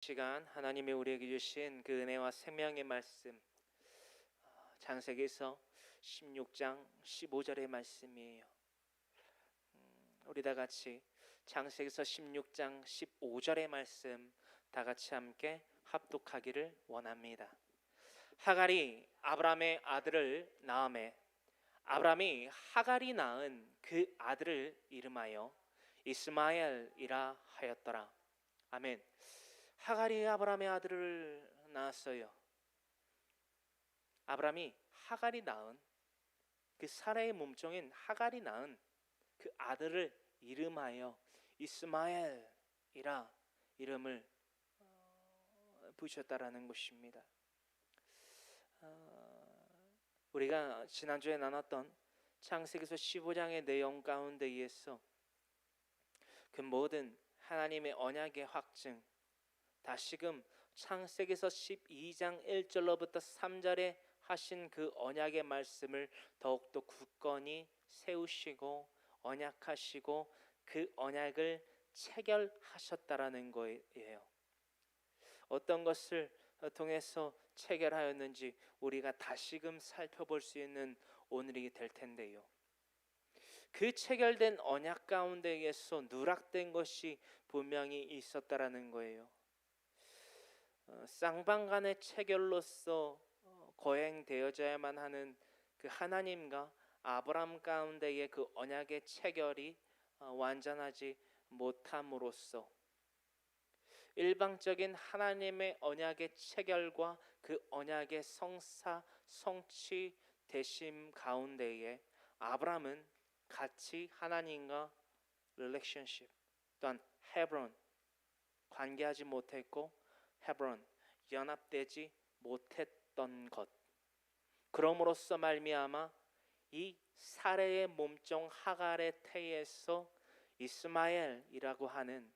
시간 하나님이 우리에게 주신 그 은혜와 생명의 말씀, 창세기서 16장 15절의 말씀이에요. 우리 다 같이 창세기서 16장 15절의 말씀 다 같이 함께 합독하기를 원합니다. 하갈이 아브람의 아들을 낳음에 아브람이 하갈이 낳은 그 아들을 이름하여 이스마엘이라 하였더라. 아멘. 하갈이 아브람의 아들을 낳았어요. 아브람이 하갈이 낳은 그 사라의 몸종인 하갈이 낳은 그 아들을 이름하여 이스마엘이라 이름을 부르셨다라는 것입니다. 우리가 지난주에 나눴던 창세기서 15장의 내용 가운데에서 그 모든 하나님의 언약의 확증, 다시금 창세기서 12장 1절로부터 3절에 하신 그 언약의 말씀을 더욱더 굳건히 세우시고 언약하시고 그 언약을 체결하셨다라는 거예요. 어떤 것을 통해서 체결하였는지 우리가 다시금 살펴볼 수 있는 오늘이 될 텐데요. 그 체결된 언약 가운데에서 누락된 것이 분명히 있었다라는 거예요. 쌍방간의 체결로서 거행되어져야만 하는 그 하나님과 아브람 가운데의 그 언약의 체결이 완전하지 못함으로써 일방적인 하나님의 언약의 체결과 그 언약의 성사 성취 되심 가운데에 아브람은 같이 하나님과 릴레이션십 또한 헤브론 관계하지 못했고 헤브론 연합되지 못했던 것, 그럼으로써 말미암아 이 사레의 몸종 하갈의 태에서 이스마엘이라고 하는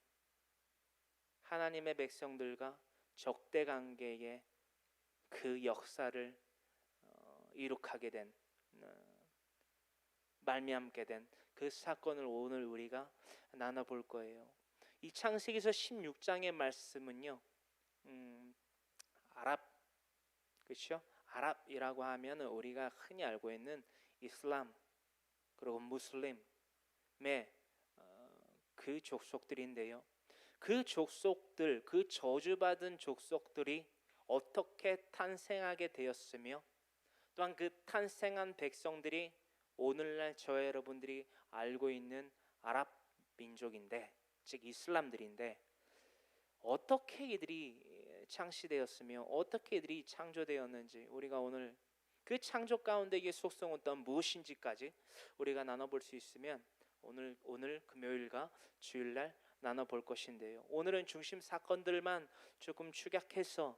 하나님의 백성들과 적대 관계의 그 역사를 이룩하게 된 말미암게 된 그 사건을 오늘 우리가 나눠볼 거예요. 이 창세기서 16장의 말씀은요, 아랍, 그렇죠? 아랍이라고 하면 우리가 흔히 알고 있는 이슬람 그리고 무슬림의 그 족속들인데요. 그 족속들, 그 저주받은 족속들이 어떻게 탄생하게 되었으며 또한 그 탄생한 백성들이 오늘날 저와 여러분들이 알고 있는 아랍 민족인데, 즉 이슬람들인데, 어떻게 이들이 창시되었으며 어떻게 이들이 창조되었는지 우리가 오늘 그 창조 가운데의 속성은 또 무엇인지까지 우리가 나눠볼 수 있으면 오늘 금요일과 주일날 나눠볼 것인데요. 오늘은 중심 사건들만 조금 축약해서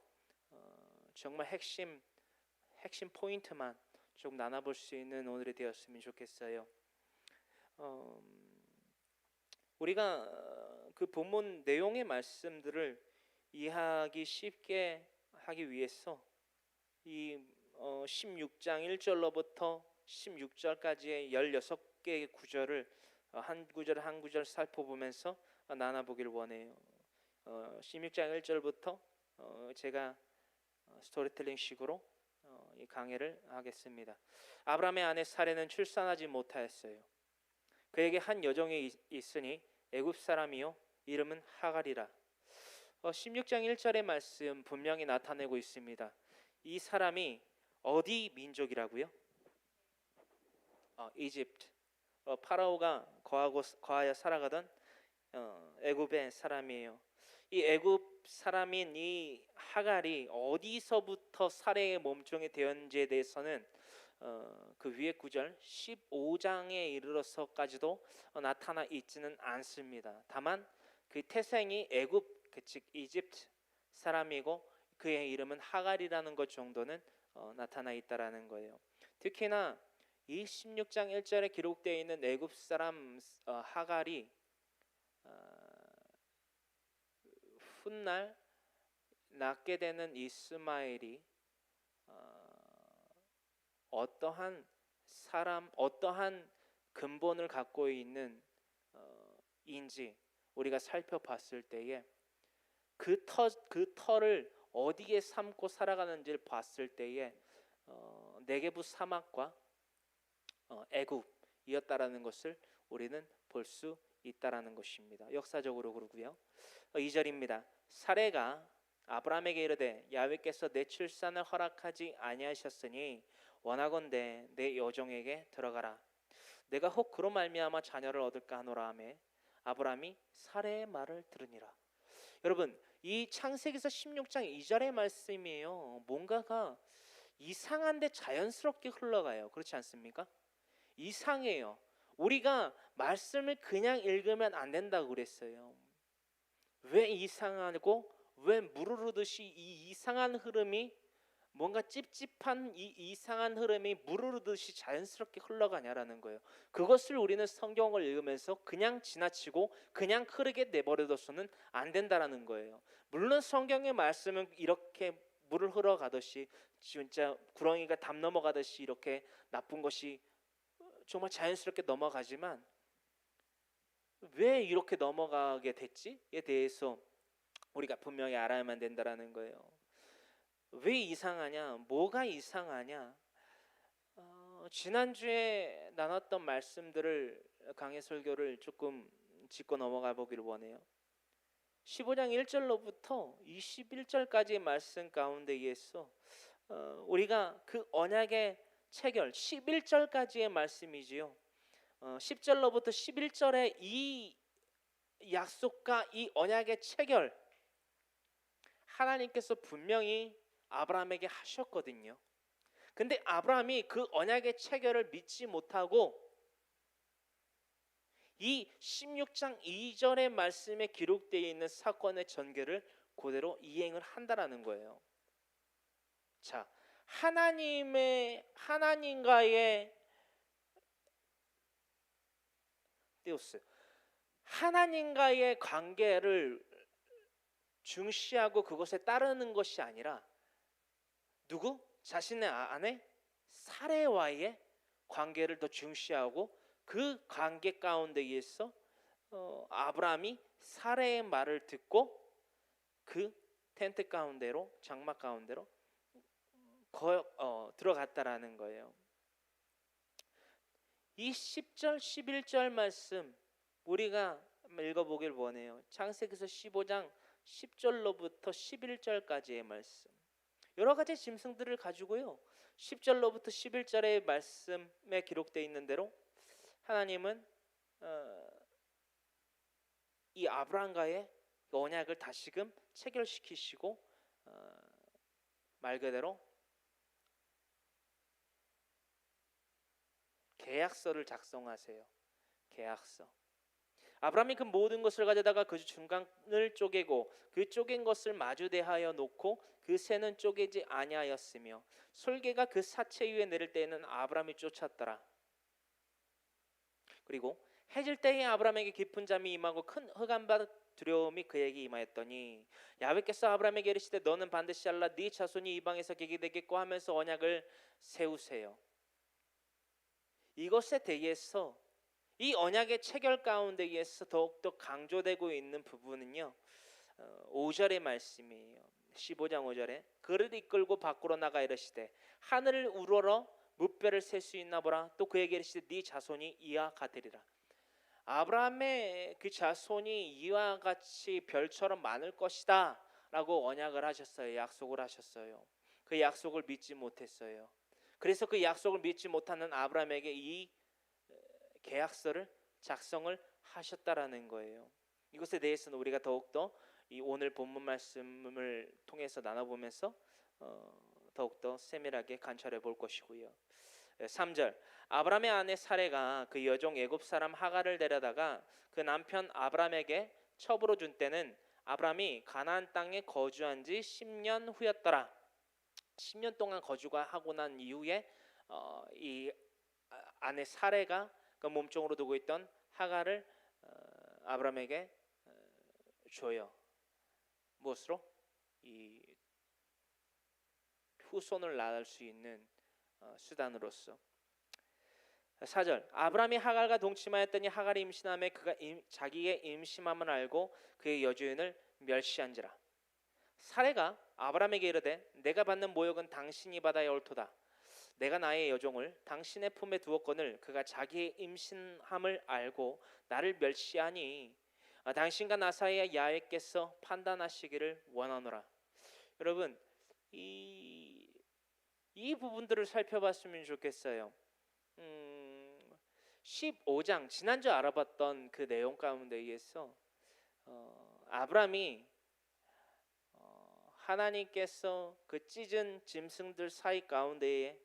정말 핵심 포인트만 좀 나눠볼 수 있는 오늘이 되었으면 좋겠어요. 우리가 그 본문 내용의 말씀들을 이해하기 쉽게 하기 위해서 이 16장 1절로부터 16절까지의 16개의 구절을 한 구절 한 구절 살펴보면서 나눠보길 원해요. 16장 1절부터 제가 스토리텔링 식으로 이 강해를 하겠습니다. 아브라함의 아내 사레는 출산하지 못하였어요. 그에게 한 여종이 있으니 애굽 사람이요 이름은 하갈이라. 16장 1절의 말씀 분명히 나타내고 있습니다. 이 사람이 어디 민족이라고요? 이집트. 파라오가 거하여 살아가던 애굽의 사람이에요. 이 애굽 사람인 이 하갈이 어디서부터 사레의 몸종이 되었는지에 대해서는 그 위에 구절 15장에 이르러서까지도 나타나 있지는 않습니다. 다만 그 태생이 애굽, 즉 이집트 사람이고 그의 이름은 하갈이라는 것 정도는 나타나 있다라는 거예요. 특히나 이 16장 1절에 기록되어 있는 애굽 사람 하갈이 훗날 낳게 되는 이스마엘이 어떠한 사람, 어떠한 근본을 갖고 있는 인지 우리가 살펴봤을 때에 그 터를 어디에 삼고 살아가는지를 봤을 때에 네게부 사막과 애굽이었다라는 것을 우리는 볼 수 있다라는 것입니다. 역사적으로 그러고요. 2절입니다. 사레가 아브라함에게 이르되 야훼께서 내 출산을 허락하지 아니하셨으니 원하건대 내 여종에게 들어가라. 내가 혹 그로 말미암아 자녀를 얻을까 하노라 하매 아브라함이 사레의 말을 들으니라. 여러분, 이 창세기서 16장 2절의 말씀이에요. 뭔가가 이상한데 자연스럽게 흘러가요. 그렇지 않습니까? 이상해요. 우리가 말씀을 그냥 읽으면 안 된다고 그랬어요. 왜 이상하고 왜 물 흐르듯이 이 이상한 흐름이, 뭔가 찝찝한 이 이상한 흐름이 물 흐르듯이 자연스럽게 흘러가냐라는 거예요. 그것을 우리는 성경을 읽으면서 그냥 지나치고 그냥 흐르게 내버려둬서는 안 된다라는 거예요. 물론 성경의 말씀은 이렇게 물을 흘러가듯이, 진짜 구렁이가 담 넘어가듯이 이렇게 나쁜 것이 정말 자연스럽게 넘어가지만 왜 이렇게 넘어가게 됐지에 대해서 우리가 분명히 알아야만 된다라는 거예요. 왜 이상하냐? 뭐가 이상하냐? 지난주에 나눴던 말씀들을, 강해 설교를 조금 짚고 넘어가 보기를 원해요. 15장 1절로부터 21절까지의 말씀 가운데에서 우리가 그 언약의 체결 11절까지의 말씀이지요. 10절로부터 11절의 이 약속과 이 언약의 체결, 하나님께서 분명히 아브라함에게 하셨거든요. 근데 아브라함이 그 언약의 체결을 믿지 못하고 이 16장 2절의 말씀에 기록되어 있는 사건의 전개를 그대로 이행을 한다라는 거예요. 자, 하나님과의 떼우스, 하나님과의 관계를 중시하고 그것에 따르는 것이 아니라 누구? 자신의 아내 사레와의 관계를 더 중시하고 그 관계 가운데에서 아브라함이 사레의 말을 듣고 그 텐트 가운데로, 장막 가운데로 들어갔다라는 거예요. 이 10절 11절 말씀 우리가 읽어보길 원해요. 창세기서 15장 10절로부터 11절까지의 말씀, 여러 가지 짐승들을 가지고요, 10절로부터 11절의 말씀에 기록되어 있는 대로 하나님은 이 아브라함과의 언약을 다시금 체결시키시고 말 그대로 계약서를 작성하세요. 계약서. 아브라함이 그 모든 것을 가져다가 그 중간을 쪼개고 그 쪼갠 것을 마주 대하여 놓고 그 새는 쪼개지 아니하였으며 솔개가 그 사체 위에 내릴 때에는 아브라함이 쫓았더라. 그리고 해질 때에 아브라함에게 깊은 잠이 임하고 큰 흑암과 두려움이 그에게 임하였더니 야훼께서 아브라함에게 이르시되 너는 반드시 알라 네 자손이 이방에서 계게 되겠고 하면서 언약을 세우세요. 이것에 대해서 이 언약의 체결 가운데에서 더욱더 강조되고 있는 부분은요, 5절의 말씀이에요. 15장 5절에 그를 이끌고 밖으로 나가 이르시되 하늘을 우러러 무뼈를 셀 수 있나 보라. 또 그에게 이르시되 네 자손이 이와 같으리라. 아브라함의 그 자손이 이와 같이 별처럼 많을 것이다 라고 언약을 하셨어요. 약속을 하셨어요. 그 약속을 믿지 못했어요. 그래서 그 약속을 믿지 못하는 아브라함에게 이 계약서를 작성을 하셨다라는 거예요. 이것에 대해서는 우리가 더욱더 이 오늘 본문 말씀을 통해서 나눠보면서 더욱더 세밀하게 관찰해 볼 것이고요. 3절, 아브라함의 아내 사레가 그 여종 애굽 사람 하갈을 데려다가 그 남편 아브라함에게 첩으로 준 때는 아브라함이 가나안 땅에 거주한 지 10년 후였더라. 10년 동안 거주가 하고 난 이후에 이 아내 사레가 그 몸종으로 두고 있던 하갈을 아브라함에게 줘요. 무엇으로? 이 후손을 낳을 수 있는 수단으로서. 4절, 아브라함이 하갈과 동침하였더니 하갈이 임신함에 그가 자기의 임신함을 알고 그의 여주인을 멸시한지라. 사레가 아브라함에게 이르되 내가 받는 모욕은 당신이 받아야 옳도다. 내가 나의 여종을 당신의 품에 두었거늘 그가 자기의 임신함을 알고 나를 멸시하니 당신과 나 사이에 야훼께서 판단하시기를 원하노라. 여러분, 이, 이 부분들을 살펴봤으면 좋겠어요. 15장 지난주 알아봤던 그 내용 가운데 의해서 아브라함이 하나님께서 그 찢은 짐승들 사이 가운데에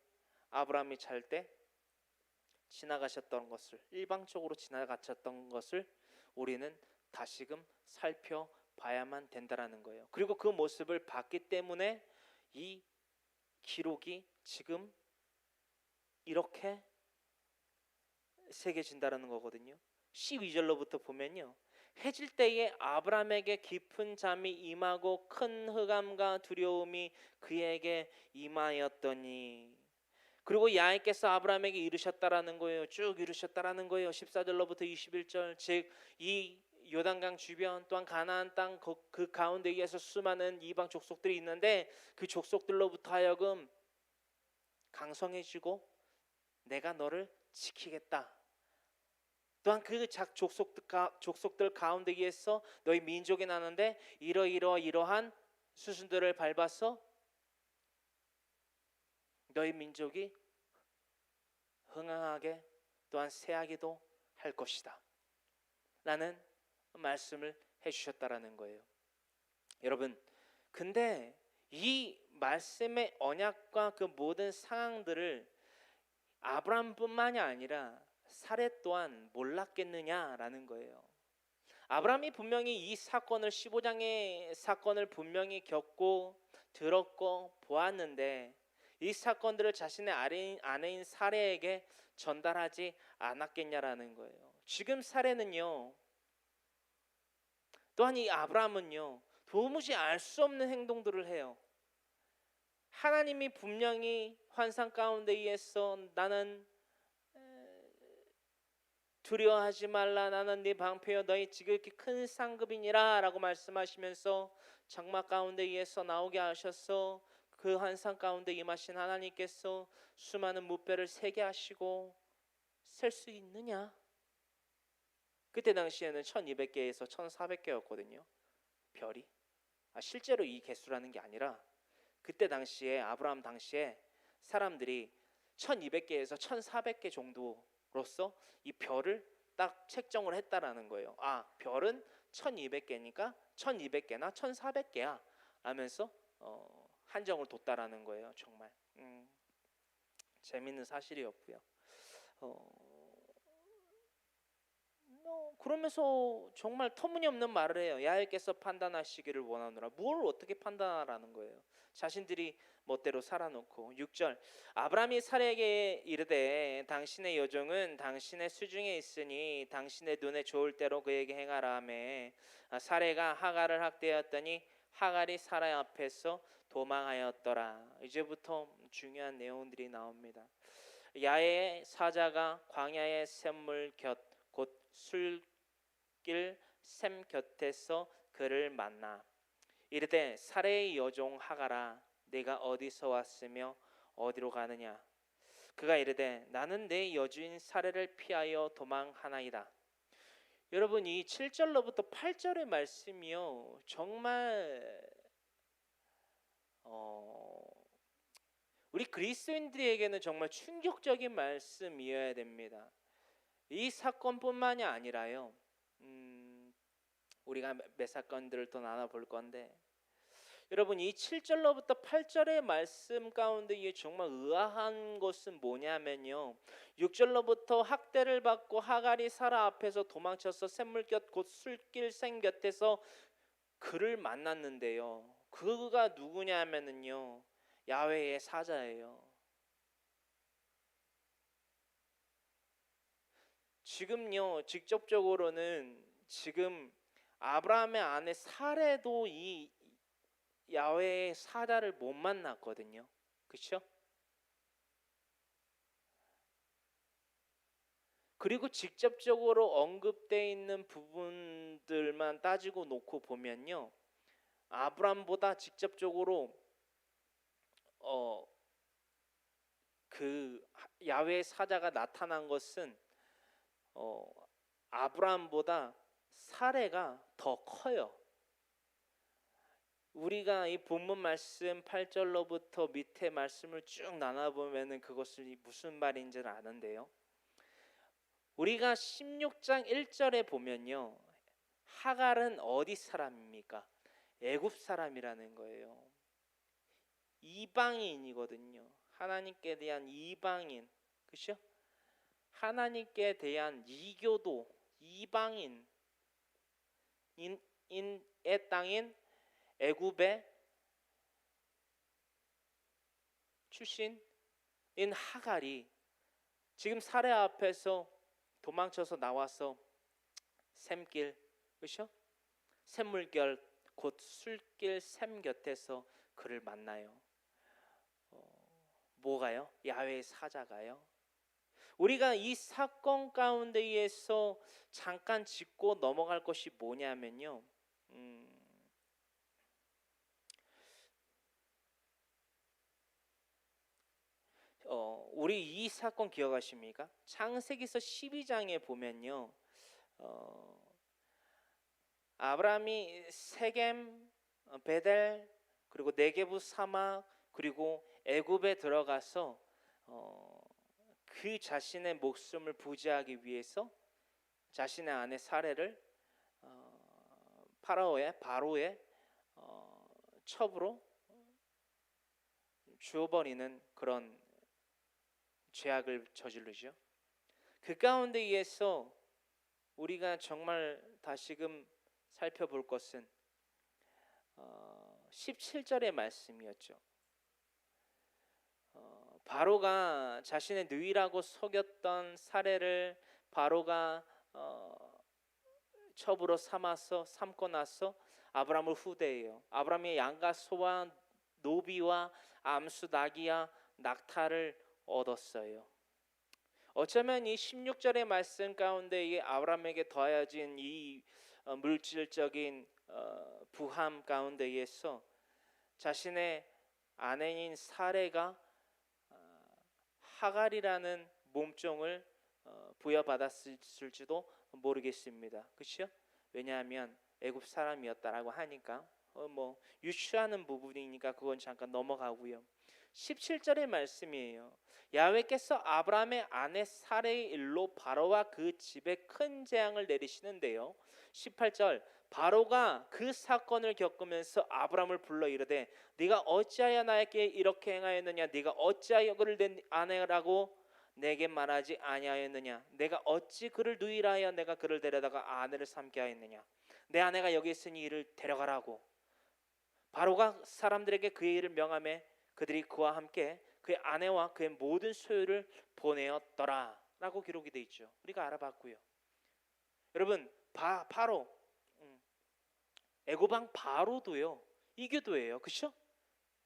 아브라함이 잘 때 지나가셨던 것을, 일방적으로 지나가셨던 것을 우리는 다시금 살펴봐야만 된다라는 거예요. 그리고 그 모습을 봤기 때문에 이 기록이 지금 이렇게 새겨진다라는 거거든요. 12절로부터 보면요, 해질 때에 아브라함에게 깊은 잠이 임하고 큰 흑암과 두려움이 그에게 임하였더니, 그리고 야훼께서 아브라함에게 이르셨다라는 거예요. 쭉 이르셨다라는 거예요. 14절로부터 21절, 즉 이 요단강 주변 또한 가나안 땅 그 가운데에서 수많은 이방 족속들이 있는데 그 족속들로부터 하여금 강성해지고 내가 너를 지키겠다. 또한 그 족속들 가운데에서 너희 민족이 나는데 이러한 수순들을 밟아서 너희 민족이 흥황하게 또한 세하기도 할 것이다 라는 말씀을 해주셨다라는 거예요. 여러분, 근데 이 말씀의 언약과 그 모든 상황들을 아브라함뿐만이 아니라 사레 또한 몰랐겠느냐라는 거예요. 아브라함이 분명히 이 사건을, 15장의 사건을 분명히 겪고 들었고 보았는데 이 사건들을 자신의 아내인 사레에게 전달하지 않았겠냐라는 거예요. 지금 사레는요, 또한 이 아브라함은요, 도무지 알 수 없는 행동들을 해요. 하나님이 분명히 환상 가운데 의해서 나는 두려워하지 말라, 나는 네 방패여 너희 지극히 큰 상급이니라 라고 말씀하시면서 장막 가운데 의해서 나오게 하셔서 그 환상 가운데 임하신 하나님께서 수많은 무뼈를 세게 하시고 셀 수 있느냐? 그때 당시에는 1200개에서 1400개였거든요 별이. 실제로 이 개수라는 게 아니라 그때 당시에 아브라함 당시에 사람들이 1200개에서 1400개 정도로서 이 별을 딱 책정을 했다라는 거예요. 별은 1200개니까 1200개나 1400개야 하면서 한정을 뒀다라는 거예요. 정말 재밌는 사실이었고요. 그러면서 정말 터무니없는 말을 해요. 야훼께서 판단하시기를 원하노라. 뭘 어떻게 판단하라는 거예요. 자신들이 멋대로 살아놓고. 6절, 아브라함이 사레에게 이르되 당신의 여종은 당신의 수중에 있으니 당신의 눈에 좋을 대로 그에게 행하라 하매 사레가 하갈을 학대하였더니 하갈이 사라 앞에서 도망하였더라. 이제부터 중요한 내용들이 나옵니다. 야훼의 사자가 광야의 샘물 곁 곧 술길 샘 곁에서 그를 만나 이르되 사레의 여종 하갈아 네가 어디서 왔으며 어디로 가느냐. 그가 이르되 나는 내 여주인 사레를 피하여 도망하나이다. 여러분, 이 7절로부터 8절의 말씀이요 정말 우리 그리스도인들에게는 정말 충격적인 말씀이어야 됩니다. 이 사건뿐만이 아니라요, 우리가 몇 사건들을 또 나눠볼 건데, 여러분 이 7절로부터 8절의 말씀 가운데 이게 정말 의아한 것은 뭐냐면요, 6절로부터 학대를 받고 하갈이 사라 앞에서 도망쳐서 샘물 곁 곧 술길 샘 곁에서 그를 만났는데요, 그가 누구냐면은요 야훼의 사자예요. 지금요 직접적으로는 지금 아브라함의 아내 사레도 이 야훼의 사자를 못 만났거든요. 그렇죠? 그리고 직접적으로 언급되어 있는 부분들만 따지고 놓고 보면요, 아브람보다 직접적으로 그 야훼의 사자가 나타난 것은 아브람보다 사례가 더 커요. 우리가 이 본문 말씀 8절로부터 밑에 말씀을 쭉 나눠보면은 그것이 무슨 말인지는 아는데요. 우리가 16장 1절에 보면요, 하갈은 어디 사람입니까? 애굽 사람이라는 거예요. 이방인이거든요. 하나님께 대한 이방인, 그렇죠? 하나님께 대한 이교도, 이방인의 땅인 애굽의 출신인 하갈이 지금 사례 앞에서 도망쳐서 나와서 샘길, 그렇죠? 샘물결 곧 술길 샘 곁에서 그를 만나요. 뭐가요? 야훼의 사자가요. 우리가 이 사건 가운데에서 잠깐 짚고 넘어갈 것이 뭐냐면요, 우리 이 사건 기억하십니까? 창세기서 12장에 보면요, 아브라함이 세겜, 베델, 그리고 네게부 사막, 그리고 애굽에 들어가서 그 자신의 목숨을 부지하기 위해서 자신의 아내 사레를 바로의 첩으로 죽어버리는 그런 죄악을 저지르죠. 그 가운데에서 우리가 정말 다시금 살펴볼 것은 17절의 말씀이었죠. 바로가 자신의 누이라고 속였던 사례를 바로가 첩으로 삼고 나서 아브라함을 후대해요. 아브라함이 양과 소와 노비와 암수 나귀와 낙타를 얻었어요. 어쩌면 이 16절의 말씀 가운데 이 아브라함에게 더해진 이 물질적인 부함 가운데에서 자신의 아내인 사레가 하갈이라는 몸종을 부여받았을지도 모르겠습니다. 그렇죠? 왜냐하면 애굽 사람이었다라고 하니까 유추하는 부분이니까 그건 잠깐 넘어가고요. 17절의 말씀이에요. 야훼께서 아브라함의 아내 사레의 일로 바로와 그 집에 큰 재앙을 내리시는데요. 18절, 바로가 그 사건을 겪으면서 아브라함을 불러 이르되 네가 어찌하여 나에게 이렇게 행하였느냐? 네가 어찌하여 그를 내 아내라고 내게 말하지 아니하였느냐? 내가 어찌 그를 누이라 하여 내가 그를 데려다가 아내를 삼게 하였느냐? 내 아내가 여기 있으니 이를 데려가라고. 바로가 사람들에게 그의 일을 명하매 그들이 그와 함께 그의 아내와 그의 모든 소유를 보내었더라 라고 기록이 되어 있죠. 우리가 알아봤고요. 여러분, 바로 애고방 바로도요 이교도예요. 그렇죠?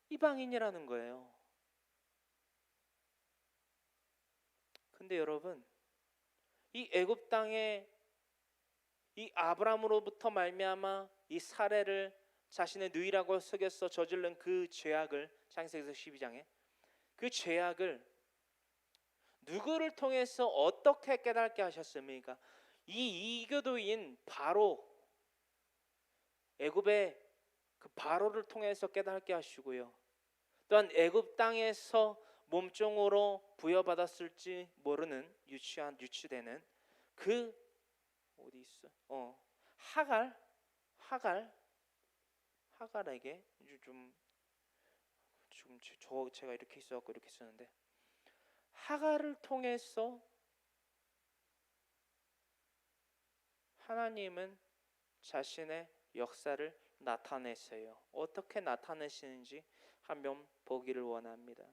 이방인이라는 거예요. 근데 여러분, 이 애굽 땅에 이 아브라함으로부터 말미암아 이 사례를 자신의 누이라고 속여서 저지른 그 죄악을, 창세기서 12장에 그 죄악을 누구를 통해서 어떻게 깨닫게 하셨습니까? 이 이교도인 바로, 애굽의 그 바로를 통해서 깨닫게 하시고요. 또한 애굽 땅에서 몸종으로 부여받았을지 모르는 유추되는 그 어디 있어? 하갈에게 제가 이렇게 있어갖고 이렇게 썼는데, 하갈을 통해서 하나님은 자신의 역사를 나타냈어요. 어떻게 나타내시는지 한번 보기를 원합니다.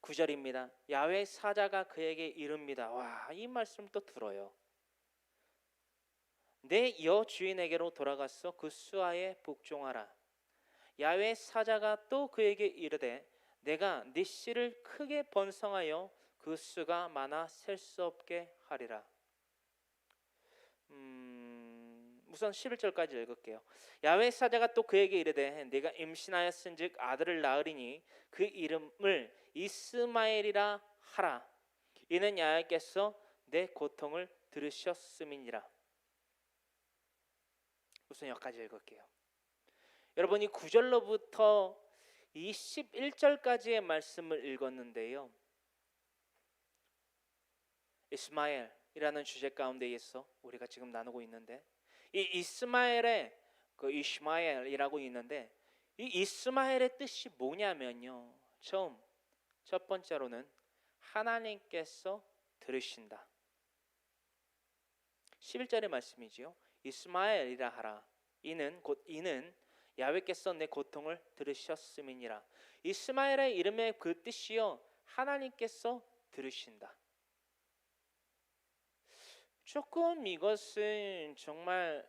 9절입니다. 야훼 사자가 그에게 이릅니다. 와, 이 말씀 또 들어요. 내 여 주인에게로 돌아가서 그 수하에 복종하라. 야훼 사자가 또 그에게 이르되 내가 네 씨를 크게 번성하여 그 수가 많아 셀 수 없게 하리라. 우선 11절까지 읽을게요. 야훼 사자가 또 그에게 이르되 네가 임신하였은즉 아들을 낳으리니 그 이름을 이스마엘이라 하라. 이는 야훼께서 내 고통을 들으셨음이니라. 우선 여기까지 읽을게요. 여러분이 9절로부터 21절까지의 말씀을 읽었는데요. 이스마엘이라는 주제 가운데에서 우리가 지금 나누고 있는데, 이 이스마엘의 그 이스마엘이라고 있는데, 이 이스마엘의 뜻이 뭐냐면요, 첫 번째로는 하나님께서 들으신다. 11절의 말씀이지요. 이스마엘이라 하라. 이는 야훼께서 내 고통을 들으셨음이니라. 이스마엘의 이름의 그 뜻이요, 하나님께서 들으신다. 조금 이것은 정말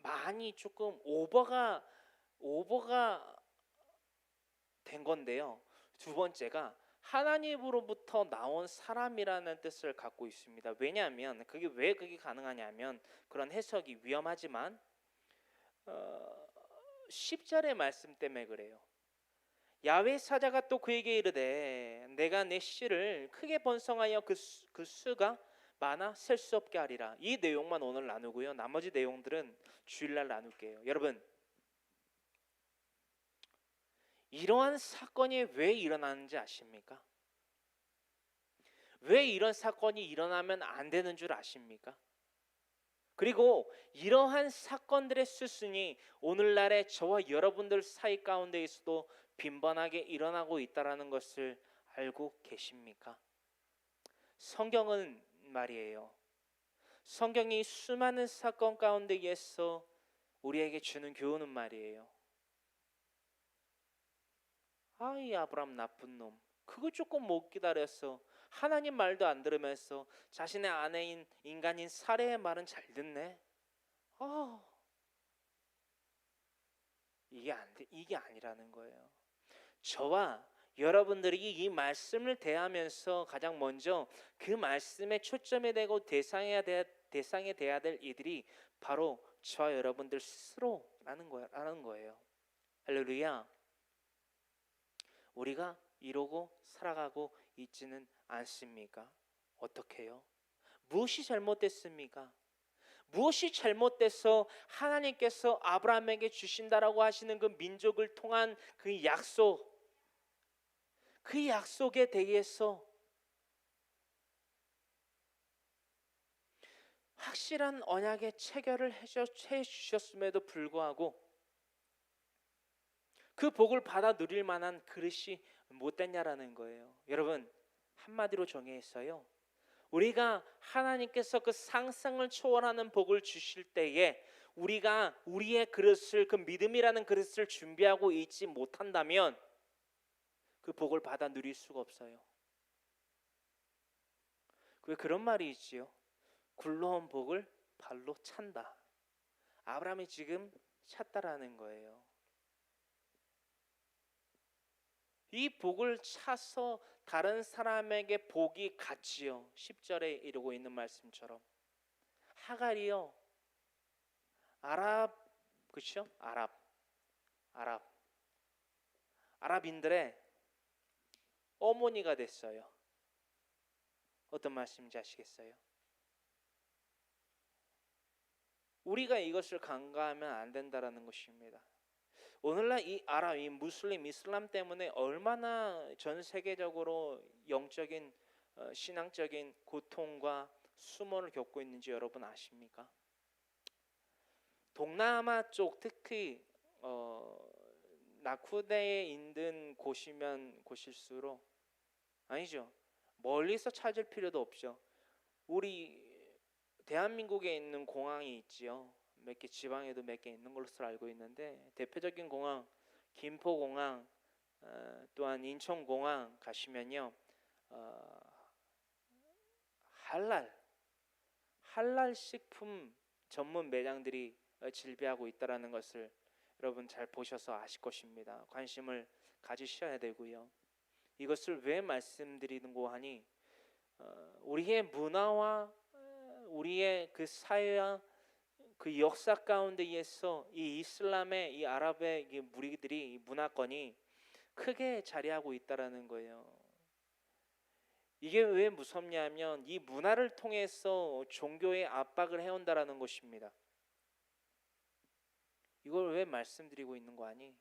많이 조금 오버가 된 건데요. 두 번째가 하나님으로부터 나온 사람이라는 뜻을 갖고 있습니다. 왜냐하면 왜 그게 가능하냐면, 그런 해석이 위험하지만 10절의 말씀 때문에 그래요. 야훼 사자가 또 그에게 이르되 내가 내 씨를 크게 번성하여 그 수가 많아 셀 수 없게 하리라. 이 내용만 오늘 나누고요, 나머지 내용들은 주일날 나눌게요. 여러분, 이러한 사건이 왜 일어나는지 아십니까? 왜 이런 사건이 일어나면 안 되는 줄 아십니까? 그리고 이러한 사건들의 수순이 오늘날의 저와 여러분들 사이 가운데에서도 빈번하게 일어나고 있다는 것을 알고 계십니까? 성경은 말이에요, 성경이 수많은 사건 가운데에서 우리에게 주는 교훈은 말이에요, 이 아브람 나쁜 놈, 그거 조금 못 기다렸어. 하나님 말도 안 들으면서 자신의 아내인 인간인 사레의 말은 잘 듣네. 이게 아니라는 거예요. 저와 여러분들이 이 말씀을 대하면서 가장 먼저 그 말씀에 초점이 되고 대상이 돼야 될 이들이 바로 저와 여러분들 스스로라는 거예요. 할렐루야. 우리가 이러고 살아가고 있지는 않습니까? 어떻게요? 무엇이 잘못됐습니까? 무엇이 잘못돼서 하나님께서 아브라함에게 주신다라고 하시는 그 민족을 통한 그 약속에 대해서 확실한 언약의 체결을 해주셨음에도 불구하고 그 복을 받아 누릴 만한 그릇이 못 됐냐라는 거예요. 여러분, 한마디로 정의했어요. 우리가 하나님께서 그 상상을 초월하는 복을 주실 때에 우리가 우리의 그릇을, 그 믿음이라는 그릇을 준비하고 있지 못한다면 그 복을 받아 누릴 수가 없어요. 왜 그런 말이 있지요? 굴러온 복을 발로 찬다. 아브라함이 지금 찼다라는 거예요. 이 복을 차서 다른 사람에게 복이 갔지요. 10절에 이루고 있는 말씀처럼 하갈이요, 그렇죠? 아랍인들의 어머니가 됐어요. 어떤 말씀인지 아시겠어요? 우리가 이것을 간과하면 안 된다라는 것입니다. 오늘날 이 무슬림 이슬람 때문에 얼마나 전 세계적으로 영적인 신앙적인 고통과 수모를 겪고 있는지 여러분 아십니까? 동남아 쪽, 특히 낙후대에 있는 곳일수록, 아니죠, 멀리서 찾을 필요도 없죠. 우리 대한민국에 있는 공항이 있지요. 몇 개, 지방에도 몇 개 있는 걸로 알고 있는데, 대표적인 공항 김포공항, 또한 인천공항 가시면요, 할랄 식품 전문 매장들이 질비하고 있다라는 것을 여러분 잘 보셔서 아실 것입니다. 관심을 가지셔야 되고요. 이것을 왜 말씀드리는고 하니, 우리의 문화와 우리의 그 사회와 그 역사 가운데에서 이 이슬람의 이 아랍의 이 무리들이 이 문화권이 크게 자리하고 있다라는 거예요. 이게 왜 무섭냐면 이 문화를 통해서 종교의 압박을 해온다라는 것입니다. 이걸 왜 말씀드리고 있는 거 아니?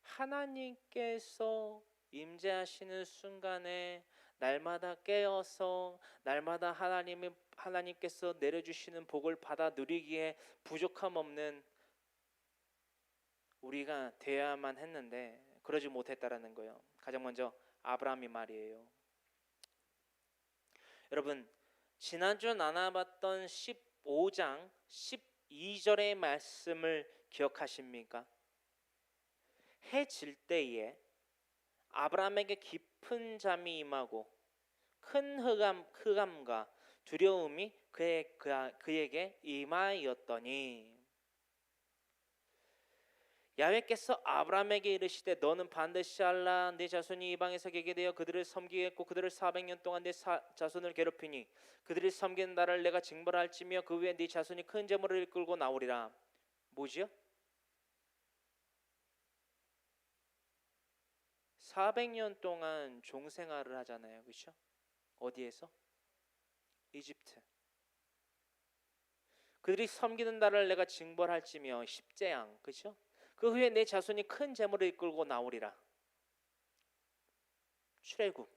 하나님께서 임재하시는 순간에 날마다 깨어서 날마다 하나님께서 내려주시는 복을 받아 누리기에 부족함 없는 우리가 되어야만 했는데 그러지 못했다라는 거예요. 가장 먼저 아브라함이 말이에요. 여러분, 지난주 나눠봤던 15장 12절의 말씀을 기억하십니까? 해 질 때에 아브라함에게 깊은 잠이 임하고 큰 흑암과 두려움이 그에게 임하였더니 야훼께서 아브라함에게 이르시되 너는 반드시 알라 네 자손이 이방에서 계게 되어 그들을 섬기겠고 그들을 400년 동안 네 자손을 괴롭히니 그들이 섬기는 나를 내가 징벌할지며 그 후에 네 자손이 큰 재물을 이끌고 나오리라. 뭐지요? 400년 동안 종생활을 하잖아요. 그렇죠? 어디에서? 이집트. 그들이 섬기는 나를 내가 징벌할지며 십재앙. 그렇죠? 그 후에 내 자손이 큰 재물을 이끌고 나오리라. 출애굽.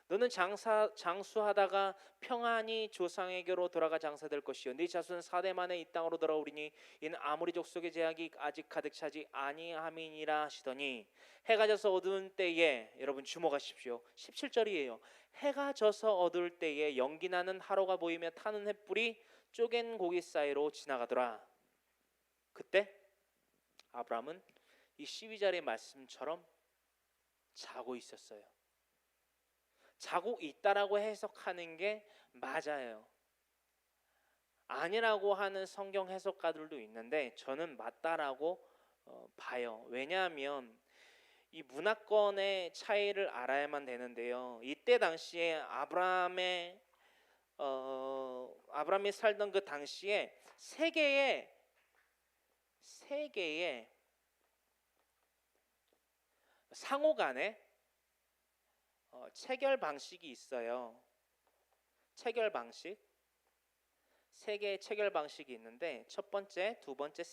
너는 장수하다가 평안히 조상에게로 돌아가 장사될 것이요 네 자손은 4대 만에 이 땅으로 돌아오리니 이는 아모리 족속의 제약이 아직 가득 차지 아니함이니라 하시더니 해가 져서 어두운 때에 여러분 주목하십시오. 17절이에요. 해가 져서 어두울 때에 연기 나는 하루가 보이며 타는 횃불이 쪼갠 고기 사이로 지나가더라. 그때 아브라함은 이 12절의 말씀처럼 자고 있었어요. 자고 있다라고 해석하는 게 맞아요. 아니라고 하는 성경 해석가들도 있는데 저는 맞다라고 봐요. 왜냐하면 이 문화권의 차이를 알아야만 되는데요. 이때 당시에 아브라함이 살던 그 당시에 세 개의 상호 간에 체결 방식이 있어요. 체결 방식. 세 개의 체결 방식이 있는데 첫 번째, 두 번째,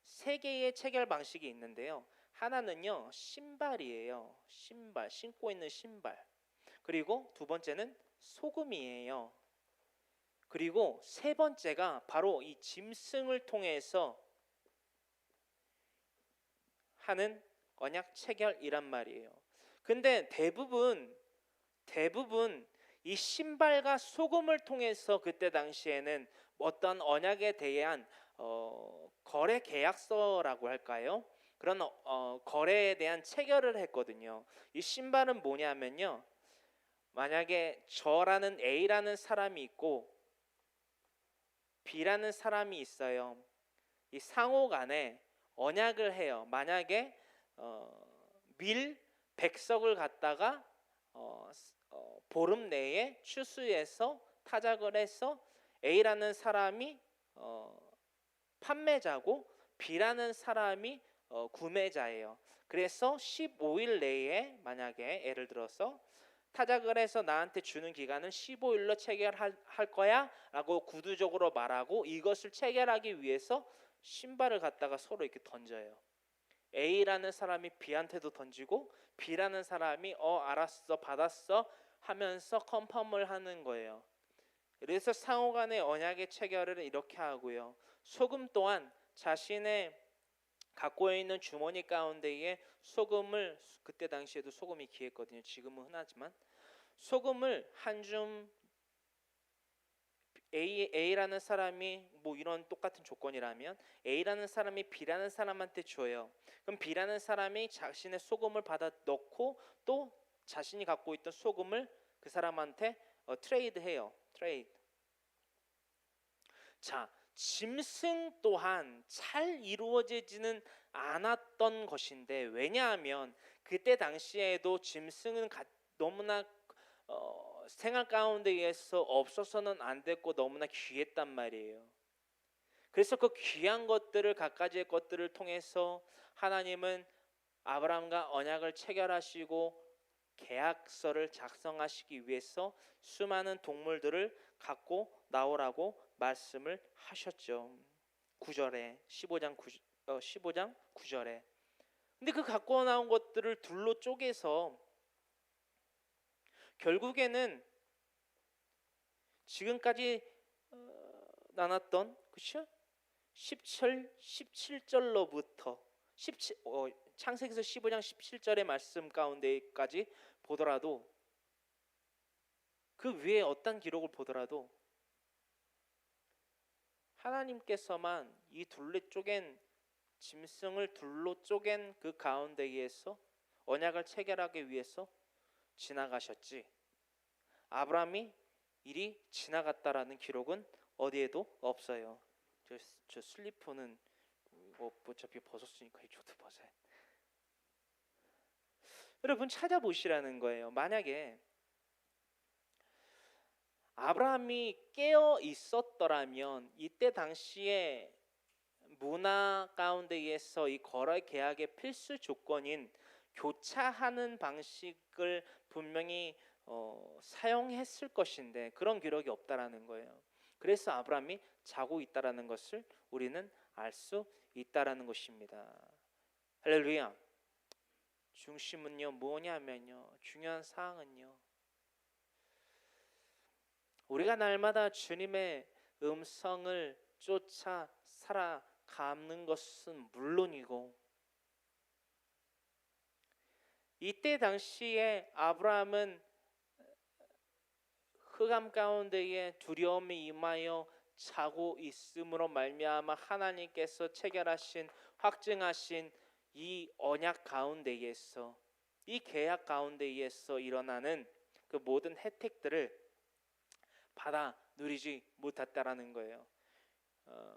세 개의 체결 방식이 있는데요. 하나는요 신발이에요. 신발, 신고 있는 신발. 그리고 두 번째는 소금이에요. 그리고 세 번째가 바로 이 짐승을 통해서 하는 언약 체결이란 말이에요. 근데 대부분 이 신발과 소금을 통해서 그때 당시에는 어떤 언약에 대한 거래 계약서라고 할까요? 그런 거래에 대한 체결을 했거든요. 이 신발은 뭐냐면요. 만약에 저라는 A라는 사람이 있고 B라는 사람이 있어요. 이 상호 간에 언약을 해요. 만약에 밀 100석을 갖다가 보름 내에 추수해서 타작을 해서 A라는 사람이 판매자고 B라는 사람이 구매자예요. 그래서 15일 내에 만약에 예를 들어서 타작을 해서 나한테 주는 기간은 15일로 체결할 거야 라고 구두적으로 말하고 이것을 체결하기 위해서 신발을 갖다가 서로 이렇게 던져요. A라는 사람이 B한테도 던지고 B라는 사람이 알았어 받았어 하면서 컨펌을 하는 거예요. 그래서 상호 간의 언약의 체결을 이렇게 하고요. 소금 또한 자신의 갖고 있는 주머니 가운데에 소금을, 그때 당시에도 소금이 귀했거든요. 지금은 흔하지만 소금을 한 줌 A라는 사람이 뭐 이런 똑같은 조건이라면 A라는 사람이 B라는 사람한테 줘요. 그럼 B라는 사람이 자신의 소금을 받아 넣고 또 자신이 갖고 있던 소금을 그 사람한테 트레이드해요. 트레이드. 자, 짐승 또한 잘 이루어지지는 않았던 것인데 왜냐하면 그때 당시에도 짐승은 너무나 생활 가운데에서 없어서는 안 됐고 너무나 귀했단 말이에요. 그래서 그 귀한 것들을 갖가지의 것들을 통해서 하나님은 아브라함과 언약을 체결하시고 계약서를 작성하시기 위해서 수많은 동물들을 갖고 나오라고 말씀을 하셨죠. 9절에 15장 9절에. 근데 그 갖고 나온 것들을 둘로 쪼개서 결국에는 지금까지 나눴던 그렇죠? 17절로부터 창세기서 15장 17절의 말씀 가운데까지 보더라도 그 위에 어떤 기록을 보더라도 하나님께서만 이 둘로 쪼갠 짐승을 둘로 쪼갠 그 가운데에서 언약을 체결하기 위해서 지나가셨지 아브라함이 이리 지나갔다라는 기록은 어디에도 없어요. 저 슬리퍼는 뭐 어차피 벗었으니까 이쪽도 벗어요. 여러분 찾아보시라는 거예요. 만약에 아브라함이 깨어 있었더라면 이때 당시에 문화 가운데에서 이 거래 계약의 필수 조건인 교차하는 방식을 분명히 사용했을 것인데 그런 기록이 없다라는 거예요. 그래서 아브라함이 자고 있다라는 것을 우리는 알 수 있다라는 것입니다. 할렐루야. 중심은요 뭐냐면요 중요한 사항은요 우리가 날마다 주님의 음성을 쫓아 살아가는 것은 물론이고 이때 당시에 아브라함은 흑암 가운데에 두려움이 임하여 자고 있음으로 말미암아 하나님께서 체결하신 확증하신 이 언약 가운데에서 이 계약 가운데에서 일어나는 그 모든 혜택들을 받아 누리지 못했다라는 거예요.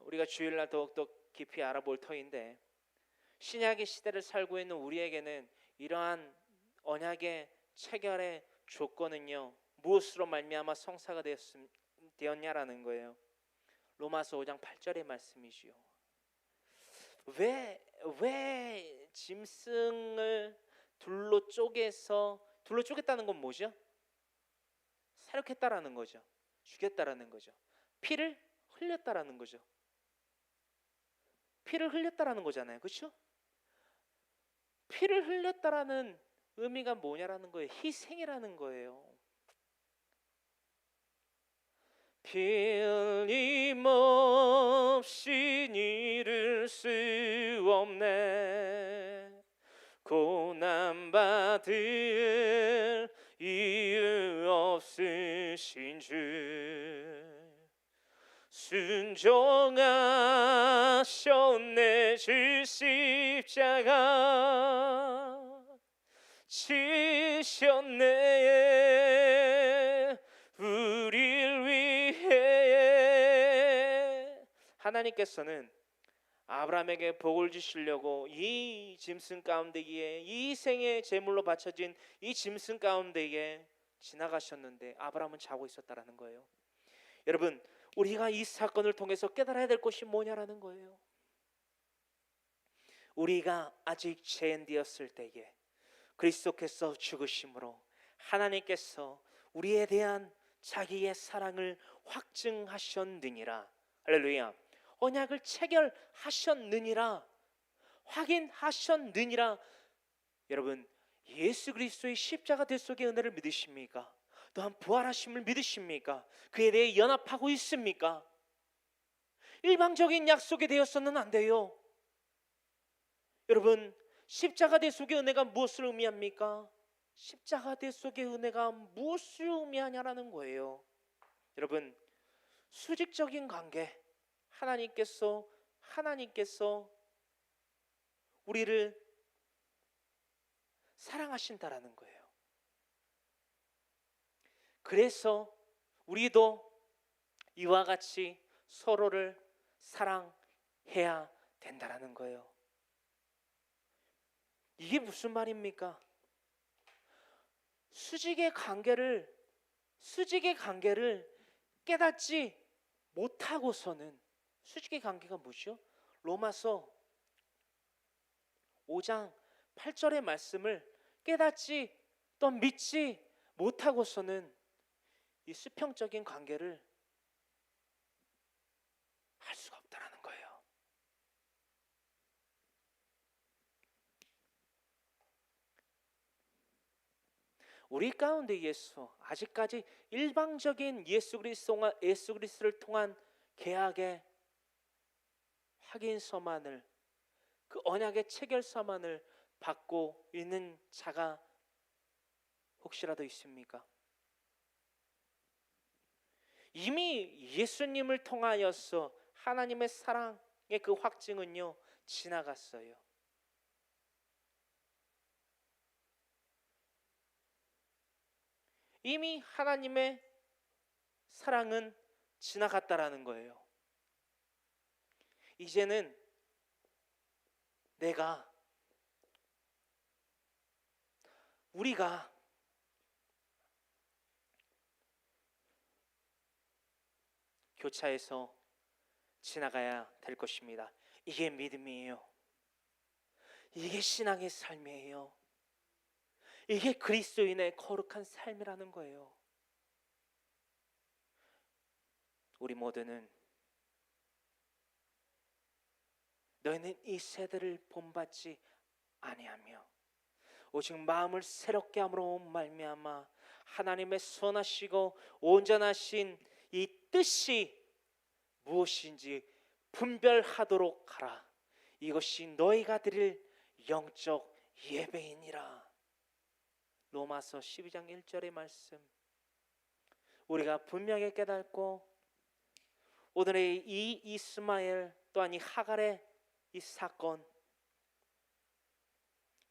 우리가 주일날 더욱더 깊이 알아볼 터인데 신약의 시대를 살고 있는 우리에게는 이러한 언약의 체결의 조건은요 무엇으로 말미암아 성사가 되었냐라는 거예요. 로마서 5장 8절의 말씀이지요. 왜 짐승을 둘로 쪼갰다는 건 뭐죠? 사륙했다라는 거죠. 죽였다라는 거죠. 피를 흘렸다라는 거죠. 피를 흘렸다라는 거잖아요. 그렇죠? 피를 흘렸다라는 의미가 뭐냐라는 거예요. 희생이라는 거예요. 피 흘림 없이 이룰 수 없네 고난받을 이유 없으신 주 순종하셨네 주 십자가 지셨네 우릴 위해 하나님께서는 아브라함에게 복을 주시려고 이 짐승 가운데에 이 생의 제물로 바쳐진 이 짐승 가운데에 지나가셨는데 아브라함은 자고 있었다라는 거예요. 여러분 우리가 이 사건을 통해서 깨달아야 될 것이 뭐냐라는 거예요. 우리가 아직 죄인 되었을 때에 그리스도께서 죽으심으로 하나님께서 우리에 대한 자기의 사랑을 확증하셨느니라. 할렐루야. 언약을 체결하셨느니라. 확인하셨느니라. 여러분 예수 그리스도의 십자가 대속의 은혜를 믿으십니까? 또한 부활하심을 믿으십니까? 그에 대해 연합하고 있습니까? 일방적인 약속이 되어서는 안 돼요. 여러분 십자가 대속의 은혜가 무엇을 의미합니까? 십자가 대속의 은혜가 무엇을 의미하냐라는 거예요. 여러분 수직적인 관계 하나님께서 우리를 사랑하신다라는 거예요. 그래서 우리도 이와 같이 서로를 사랑해야 된다라는 거예요. 이게 무슨 말입니까? 수직의 관계를 수직의 관계를 깨닫지 못하고서는, 수직의 관계가 뭐죠? 로마서 5장 8절의 말씀을 깨닫지 또 믿지 못하고서는 이 수평적인 관계를 할 수가 없다라는 거예요. 우리 가운데에서 아직까지 일방적인 예수 그리스도를 통한 계약의 확인서만을, 그 언약의 체결서만을 받고 있는 자가 혹시라도 있습니까? 이미 예수님을 통하여서 하나님의 사랑의 그 확증은요 지나갔어요. 이미 하나님의 사랑은 지나갔다라는 거예요. 이제는 우리가 교차해서 지나가야 될 것입니다. 이게 믿음이에요. 이게 신앙의 삶이에요. 이게 그리스도인의 거룩한 삶이라는 거예요. 우리 모두는 너희는 이 세대를 본받지 아니하며 오직 마음을 새롭게 함으로 말미암아 하나님의 선하시고 온전하신 이 뜻이 무엇인지 분별하도록 하라. 이것이 너희가 드릴 영적 예배이니라. 로마서 12장 1절의 말씀, 우리가 분명히 깨닫고 오늘의 이 이스마엘 또한 이 하갈의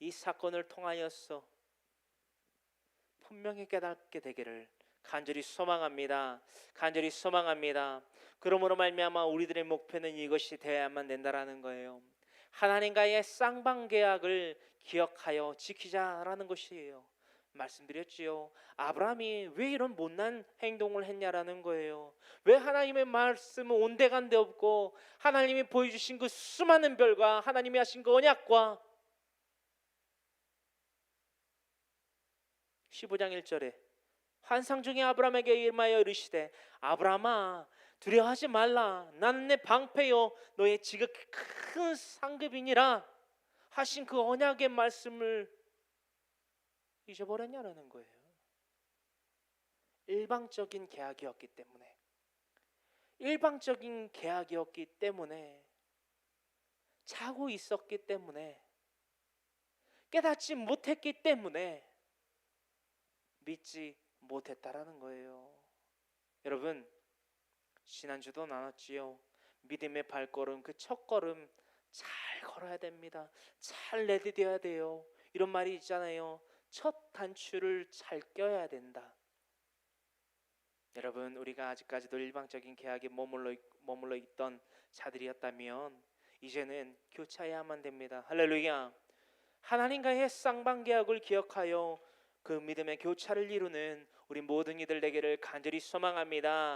이 사건을 통하여서 분명히 깨닫게 되기를 간절히 소망합니다. 간절히 소망합니다. 그러므로 말미암아 우리들의 목표는 이것이 되어야만 된다라는 거예요. 하나님과의 쌍방계약을 기억하여 지키자라는 것이에요. 말씀드렸지요. 아브라함이 왜 이런 못난 행동을 했냐라는 거예요. 왜 하나님의 말씀은 온데간데 없고 하나님이 보여주신 그 수많은 별과 하나님이 하신 그 언약과 15장 1절에 환상 중에 아브라함에게 임하여 이르시되 아브라함아 두려워하지 말라. 나는 내 방패요 너의 지극히 큰 상급이니라 하신 그 언약의 말씀을 잊어버렸냐라는 거예요. 일방적인 계약이었기 때문에 자고 있었기 때문에 깨닫지 못했기 때문에 믿지 못했다라는 거예요. 여러분, 지난주도 나눴지요. 믿음의 발걸음, 그 첫걸음 잘 걸어야 됩니다. 잘 내디뎌야 돼요. 이런 말이 있잖아요. 첫 단추를 잘 껴야 된다. 여러분, 우리가 아직까지도 일방적인 계약에 머물러 있던 자들이었다면 이제는 교차해야만 됩니다. 할렐루야. 하나님과의 쌍방계약을 기억하여 그 믿음의 교차를 이루는 우리 모든 이들 되기를 간절히 소망합니다.